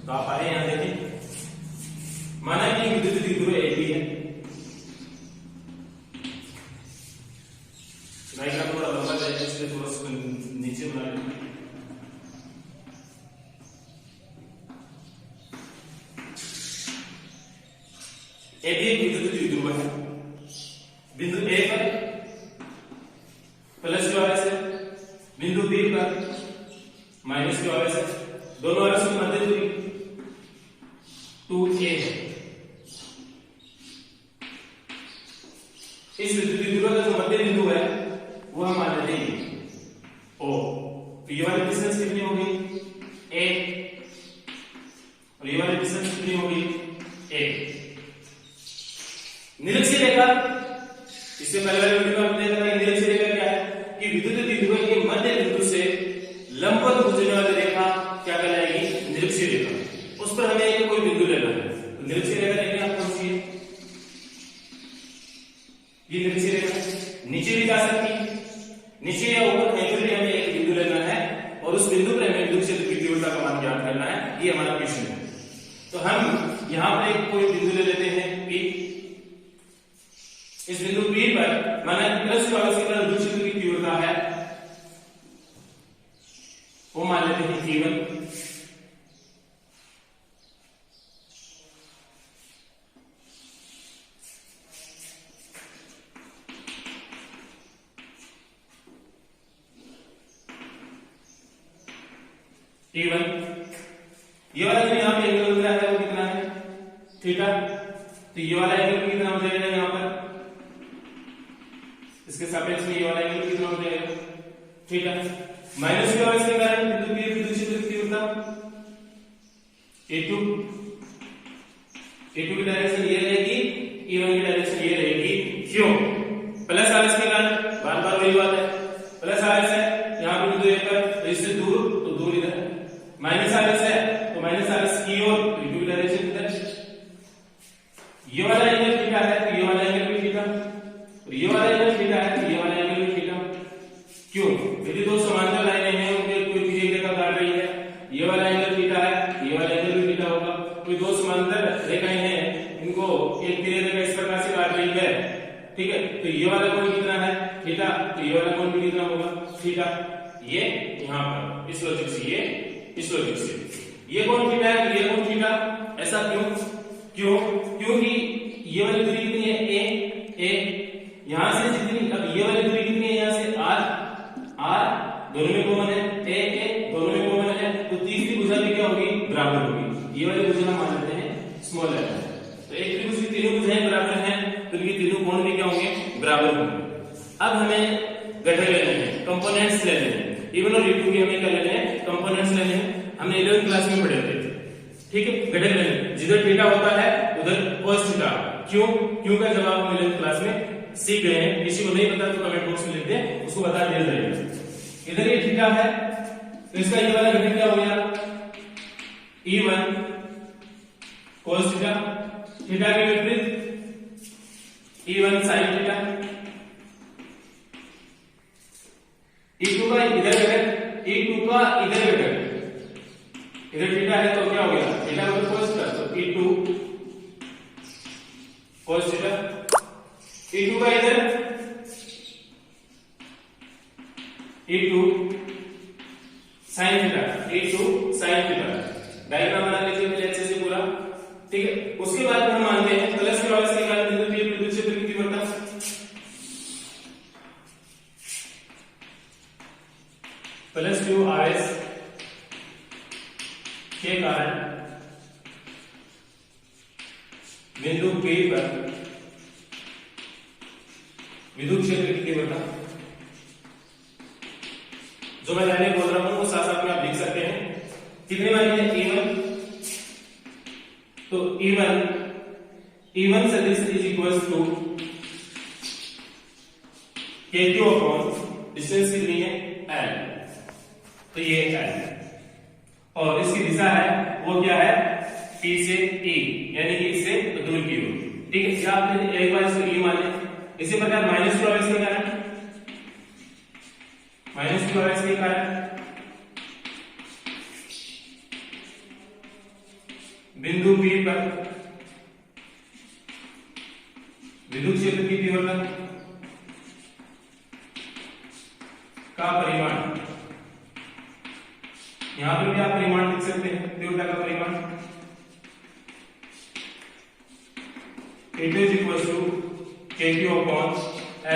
तो आप आए यहां देखें, माना कि विद्युत द्विध्रुव AB है, डायग्राम थोड़ा लंबा जाएगा इसलिए थोड़ा सा नीचे बना लेते हैं। AB एक विद्युत द्विध्रुव है, बिंदु A पर प्लस क्यू आवेश है, बिंदु B पर माइनस क्यू आवेश है, दोनों आवेश की मध्य दूरी 2a है। इस विद्युत द्विध्रुव का जो मध्य बिंदु है वो हम मान लेते हैं O। तो ये वाली डिस्टेंस कितनी होगी a, और ये वाली डिस्टेंस कितनी होगी a। निरीक्षी रेखा, इससे पहले वाले वीडियो में हमने देखा निरीक्षी रेखा क्या है कि विद्युत द्विध्रुव के मध्य बिंदु से लंबवत गुजरने वाली रेखा क्या कहलाएगी, निरीक्षी रेखा। उस पर हमें एक कोई बिंदु लेना है, तो निरीक्षी रेखा देखिए आप कौन सी है, ये निरीक्षी रेखा नीचे भी जा सकती है, नीचे या ऊपर कहीं पर भी हमें एक बिंदु लेना है और उस बिंदु पर हमें विद्युत क्षेत्र की तीव्रता का मान ज्ञात करना है, ये हमारा क्वेश्चन है। तो हम यहां पर एक कोई बिंदु ले लेते हैं P। इस बिंदु P पर माना प्लस क्यू आवेश के कारण विद्युत क्षेत्र की तीव्रता है वो मान लेते हैं T1। T1 ये वाला जो यहाँ पे एंगल बन रहा है वो कितना है थीटा, तो ये वाला एंगल कितना हो जाएगा यहाँ पर, इसके सापेक्ष में ये वाला एंगल कितना हो जाएगा थीटा। माइनस क्यू आवेश के कारण बिंदु P विद्युत क्षेत्र की तीव्रता A2 की डायरेक्शन ये रहेगी, E1 की डायरेक्शन ये रहेगी। क्यों, प्लस आवेश के कारण बार बार वही बात है, प्लस आवेश है यहाँ पे बिंदु A पर, तो इससे दूर तो दूर इधर, माइनस आवेश है तो माइनस आवेश की ओर, तो E2 की डायरेक्शन इधर। ये वाला एंगल थीटा है तो ये वाला एंगल भी थीटा, और ये वाला एंगल थीटा है तो ये वाला एंगल भी थीटा। क्यों, यदि दो समांतर लाइनें हैं उनके कोई तीव्र रेखा काट रही है, ये वाला एंगल थीटा है, ये वाला एंगल भी थीटा होगा। कोई दो समांतर रेखाएं हैं इनको एक तीव्र रेखा इस प्रकार से काट रही है, ठीक है, तो ये वाला कोण कितना है थीटा, तो ये वाला कोण भी कितना होगा थीटा। ये यहाँ पर इस लॉजिक से, ये इस लॉजिक से ये कोण थीटा है, ये कोण थीटा। ऐसा क्यों, क्योंकि ये वाली दूरी कितनी है a, यहां से जितनी, अब ये वाली दूरी कितनी है यहाँ से r, दोनों में कॉमन है a, दोनों में कॉमन है, तो तीसरी भुजा भी क्या होगी बराबर होगी। ये वाली भुजा हम मान लेते हैं स्मॉल l। तो एक त्रिभुज की तीनों भुजाएं बराबर हैं तो इनके तीनों कोण भी क्या होंगे बराबर होंगे। अब हमें घटक लेने हैं, कंपोनेंट्स लेने हैं, E1 और E2 के हमें क्या लेने हैं कंपोनेंट्स लेने हैं। हमने 11th क्लास में पढ़े थे, ठीक है, घटक लेने, जिधर थीटा होता है उधर cos थीटा। क्यों का जवाब हम 11th क्लास में सीख गए हैं, किसी को नहीं पता तो कमेंट बॉक्स में लिख दे, उसको बता दिया जाएगा। इधर ये थीटा है तो इसका ये वाला घटक क्या हो गया E1 cos थीटा, थीटा के विपरीत E1 sin थीटा। E2 का इधर घटक, E2 का इधर घटक, इधर थीटा है तो क्या हो गया थीटा मतलब cos थीटा, तो E2 cos थीटा। E2 का इधर E2 sin theta, E2 sin theta. Diagram बना लीजिए पहले अच्छे से पूरा, ठीक है। उसके बाद हम मानते हैं प्लस क्यू आवेश के कारण बिंदु P विद्युत क्षेत्र की तीव्रता, प्लस क्यू आवेश के कारण बिंदु P पर विद्युत क्षेत्र की तीव्रता। जो मैं लाइनें बोल रहा हूं वो साथ साथ में आप लिख सकते हैं। कितने मान है E1, तो E1 सदिश is equal to KQ upon distance कितनी है L, तो ये L, और इसकी दिशा है वो क्या है P से E, यानी कि इससे दूर की ओर, ठीक है। या आपने एक बार इसको E मान लिया। इसी प्रकार माइनस क्यू आवेश के कारण, बिंदु P पर विद्युत क्षेत्र की तीव्रता का परिमाण, यहां पर भी आप परिमाण लिख सकते हैं, तीव्रता का परिमाण K2 = KQ upon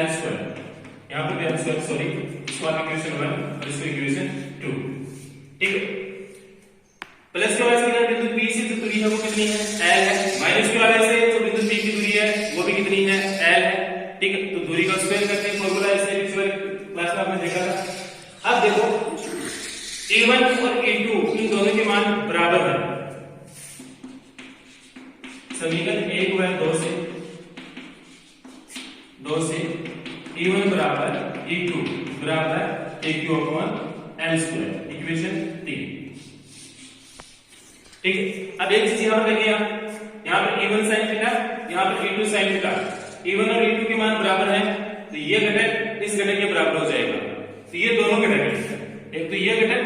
L², यहां पर भी L², सॉरी, इसको आप इक्वेशन 1 और इसको इक्वेशन 2, ठीक है। प्लस के वाले से बिंदु P से जो दूरी है वो कितनी है, L है। माइनस के वाले से जो बिंदु P की दूरी है वो भी कितनी है, L है, ठीक है। तो दूरी का स्क्वायर करते हैं, फॉर्मूला इसे पिछले क्लास में आपने देखा था। अब देखो A1 और A2 इन दोनों के मान बराबर है। समीकरण 1 व 2 से A1 बराबर A2 बराबर KQ upon L², इक्वेशन 3, ठीक है। अब एक चीज यहां पर देखिए, यहां पर A1 sin थीटा, यहां पर A2 sin थीटा, A1 और A2 के मान बराबर हैं, तो ये घटक इस घटक के बराबर हो जाएगा। तो ये दोनों घटक हैं, एक तो ये घटक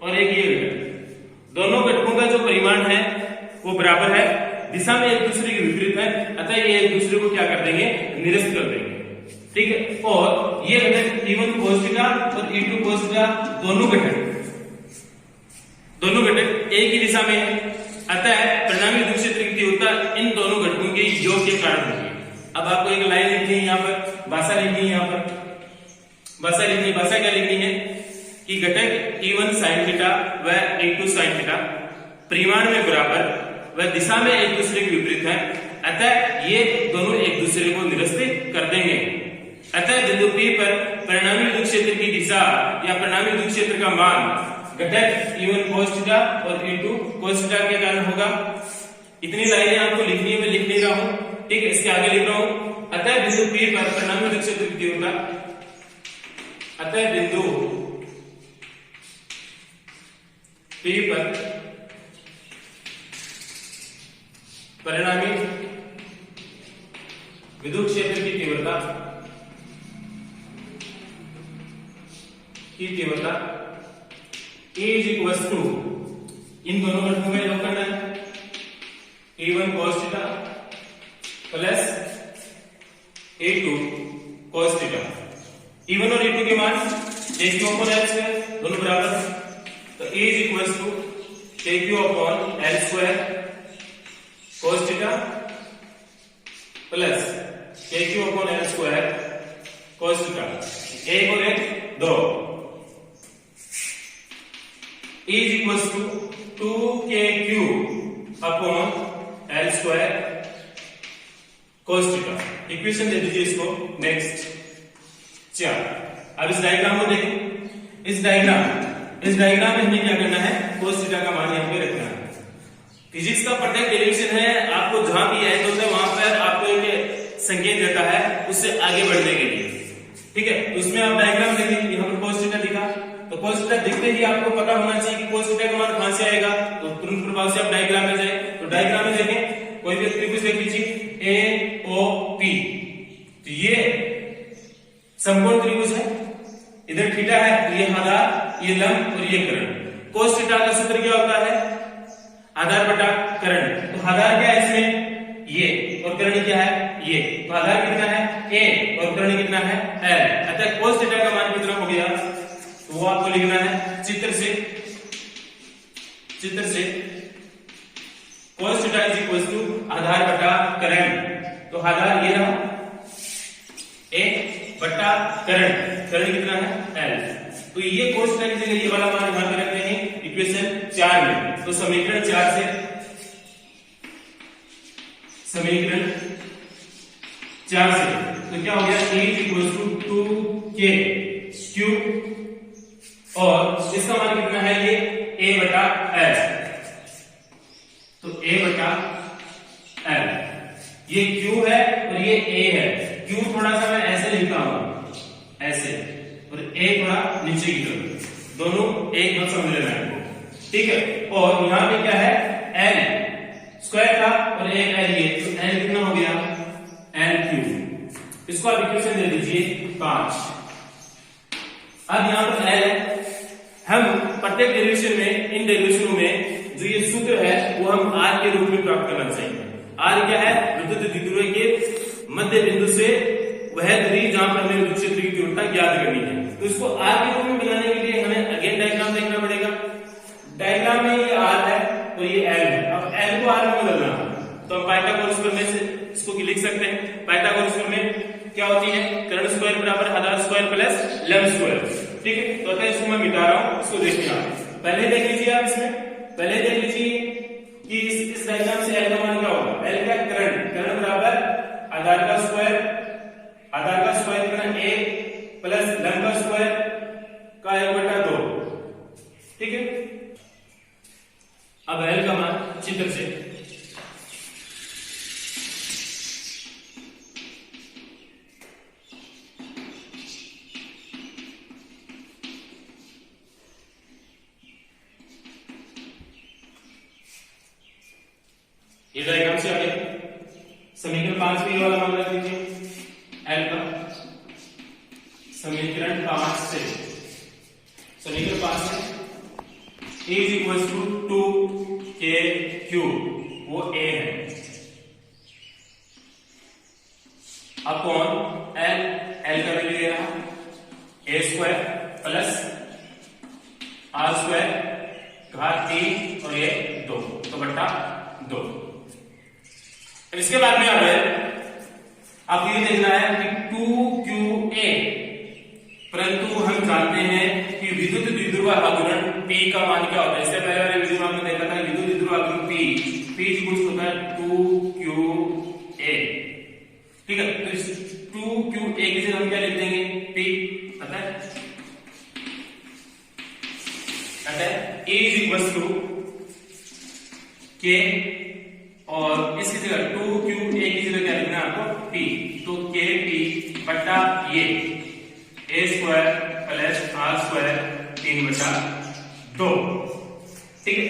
और एक ये घटक, दोनों घटकों का जो परिमाण है वो बराबर है, दिशा में एक दूसरे के विपरीत है, अतः ये एक दूसरे को क्या कर देंगे, निरस्त कर देंगे, ठीक है। और ये घटक A1 cos थीटा और A2 cos थीटा दोनों घटक एक ही दिशा में है, अतः परिणामी विद्युत क्षेत्र की तीव्रता इन दोनों घटकों के योग के कारण होगी। अब आपको एक लाइन लिखनी है, यहाँ पर भाषा लिखनी है, यहाँ पर भाषा लिखनी है। भाषा क्या लिखनी है कि घटक A1 sin थीटा व A2 sin थीटा परिमाण में बराबर व दिशा में एक दूसरे के विपरीत है, अतः ये दोनों एक दूसरे को निरस्त कर देंगे। अतः बिंदु P पर परिणामी विद्युत क्षेत्र की दिशा या परिणामी विद्युत क्षेत्र का मान घटक A1 cos थीटा और A2 cos थीटा के कारण होगा। इतनी लाइनें आपको लिखनी है, मैं लिख नहीं रहा हूं, ठीक है। इसके आगे लिख रहा हूं, अतः बिंदु P पर परिणामी विद्युत क्षेत्र की तीव्रता, अतः बिंदु P पर परिणामी विद्युत क्षेत्र की तीव्रता A is equals to, इन दोनों घटकों में योग करना है, A1 cos theta plus A2 cos theta. A1 और A2 के मान KQ upon L² दोनों बराबर है, तो A is equals to KQ upon L² cos theta plus KQ upon L² cos theta, एक और एक दो, is equals to 2KQ upon L² cos theta. Equation दे दीजिए इसको, नेक्स्ट 4। अब इस डायग्राम को देखें, इस डायग्राम में हमें क्या करना है, cos थीटा का मान यहाँ पे रखना है। फिजिक्स का प्रत्येक डेरिवेशन है, आपको जहां भी है तो वहां पर आपको एक संकेत देता है उससे आगे बढ़ने के लिए, ठीक है। तो उसमें आप डायग्राम देखें, यहाँ पर cos थीटा दिखा, तो cos थीटा दिखते ही आपको पता होना चाहिए कि cos थीटा का मान कहां से आएगा, तो तुरंत प्रभाव से आप डायग्राम में जाए। तो डायग्राम में देखें, कोई भी त्रिभुज देख लीजिए AOP, तो ये समकोण त्रिभुज है, इधर थीटा है, तो ये आधार, ये लंब और ये कर्ण। cos थीटा का सूत्र क्या होता है, आधार बटा कर्ण। तो आधार क्या है इसमें, ये, और कर्ण क्या है, ये। तो आधार कितना है, A, और कर्ण कितना है, L। अतः cos थीटा का मान कितना हो गया, तो वो आपको लिखना है चित्र से cos theta is equal to आधार बटा कर्ण। तो आधार ये रहा A बटा कर्ण कितना है, L। तो ये cos थीटा की जगह ये वाला मान यहां पे रखते हैं इक्वेशन 4 में। तो समीकरण 4 से तो क्या हो गया, A is equal to 2KQ और इसका मान कितना है, ये A बटा L। तो A बटा L, ये Q है और ये A है। Q थोड़ा सा मैं ऐसे लिखता हूं, ऐसे, और A थोड़ा नीचे की तरफ, दोनों एक बात समझ लेना है, ठीक है। और यहां पे क्या है, L स्क्वायर था और एक L ये, तो L कितना हो गया, LQ। इसको आप इक्वेशन दे दीजिए 5। अब यहां पर L है, हम प्रत्येक डेरिवेशन में, इन डेरिवेशनों में जो ये सूत्र है वो हम आर के रूप में प्राप्त करना चाहिए। आर क्या है? विद्युत द्विध्रुव के मध्य बिंदु से वह दूरी जहां पर हमें विद्युत क्षेत्र की तीव्रता ज्ञात करनी है। तो इसको आर के रूप में बनाने के लिए हमें अगेन डायग्राम देखना पड़ेगा। डायग्राम में ये आर है और ये एल है। अब एल को आर में बदलना है तो हम पाइथागोरस प्रमेय से इसको लिख सकते हैं। पाइथागोरस प्रमेय क्या होती है? कर्ण स्क्वायर बराबर आधार स्क्वायर प्लस लंब स्क्वायर। ठीक है, तो अतः इसको मैं मिटा रहा हूं, इसको देखिए आप पहले देख लीजिए। आप इसमें पहले देख लीजिए कि इस डायग्राम से एल का मान क्या होगा? एल का कर्ण बराबर आधार का स्क्वायर कर्ण 1 प्लस लंब का स्क्वायर का 1/2। ठीक है, अब एल का मान चित्र से ये डायग्राम से आगे समीकरण 5 में ये वाला मान रख दीजिए। एल का समीकरण 5 से E is equals to 2kq, वो A है, अपॉन एल का वैल्यू दे रहा a square plus r square घात 3 और ये 2 तो बट्टा 2। इसके बाद में अब ये देखना है कि 2qa, परंतु हम जानते हैं कि विद्युत द्विध्रुव आघूर्ण P का मान क्या होता है। इससे पहले वाले वीडियो में हमने देखा था विद्युत द्विध्रुव आघूर्ण P कुछ होता है 2qa। ठीक है, तो इस 2qa की जगह हम क्या लिख देंगे? P पता है E is equals to k और इसकी जगह 2qa की जगह क्या लिखना है आपको? P। तो kp बट्टा ये a square plus r square 3/2। ठीक है,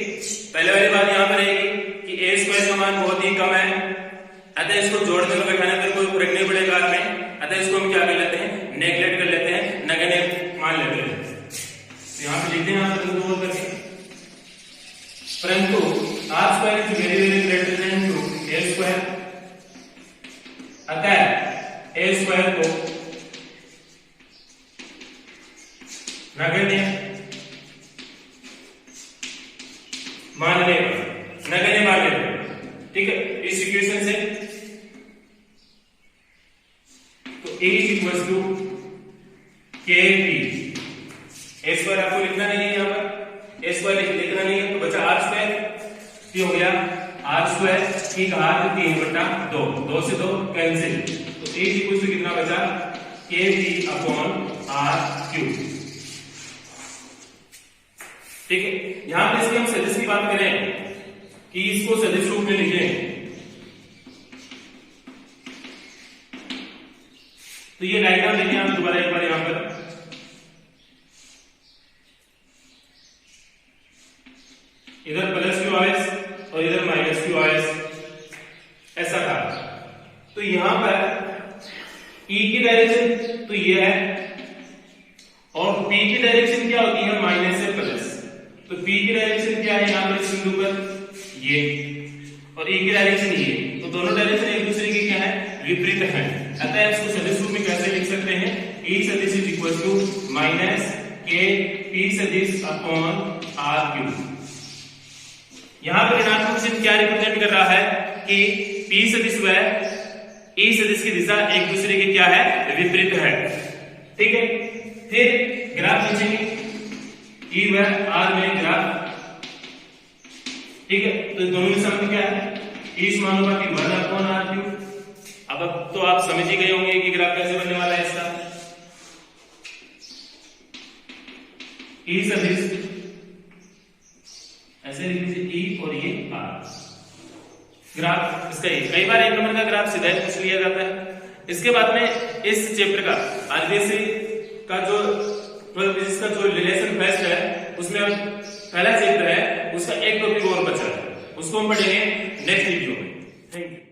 पहले वाली बात यहां पर रहेगी कि a स्क्वायर का मान बहुत ही कम है, अतः इसको जोड़ने को बैठाने पर कोई फर्क नहीं पड़ेगा में, अतः इसको हम क्या कर लेते हैं? नेगलेक्ट कर लेते हैं, नगण्य मान लेते हैं। तो यहां पे लिखते हैं आप दो करके, परंतु r square is very very greater than to a square, अतः a स्क्वायर को नगण्य मान लेंगे। ठीक है, इस इक्वेशन से तो A is equal to kp। a square आपको लिखना नहीं है, यहां पर a स्क्वायर लिखना नहीं है, तो बचा r स्क्वायर। ये हो गया r स्क्वायर की घात 3/2, 2 से 2 कैंसिल, तो A इज इक्वल टू कितना बचा? kp upon r cube. ठीक है, यहां पर इसकी हम सदिश की बात करें कि इसको सदिश रूप में लिखें तो ये डायग्राम देखिए आप दोबारा एक बार यहां पर। इधर प्लस क्यू आरएस और इधर माइनस क्यू आरएस ऐसा था। तो यहां पर E की डायरेक्शन तो ये है और P की डायरेक्शन क्या होती है? माइनस से प्लस। तो P की डायरेक्शन क्या है यहां पर इस बिंदु पर? ये, और E की डायरेक्शन ये, तो दोनों डायरेक्शन एक दूसरे की क्या है? विपरीत है। अतः इसको सदिश रूप में कैसे लिख सकते हैं? E सदिश is equal to minus k P सदिश अपॉन r क्यूब। यहां पर ऋणात्मक चिन्ह क्या रिप्रेजेंट कर रहा है कि P सदिश व E सदिश की दिशा एक दूसरे की क्या है? विपरीत है। ठीक है, फिर ग्राफ खींचेंगे E व R में ग्राफ। ठीक है, तो दोनों दिशा में क्या है? E समानुपाती 1/r3। अब तो आप समझ ही गए होंगे कि ग्राफ कैसे बनने वाला है इसका। E सदिश ऐसे लिख लीजिए E और ये R। ग्राफ इसका कई बार 1 नंबर का ग्राफ सीधा ही पूछ लिया जाता है। इसके बाद में इस चैप्टर का आरबीएससी का जो 12 फिजिक्स का जो रिलेशन बेस्ट है उसमें अब पहला चैप्टर है, उसका एक टॉपिक और बचा है, उसको हम पढ़ेंगे नेक्स्ट वीडियो में। Thank you.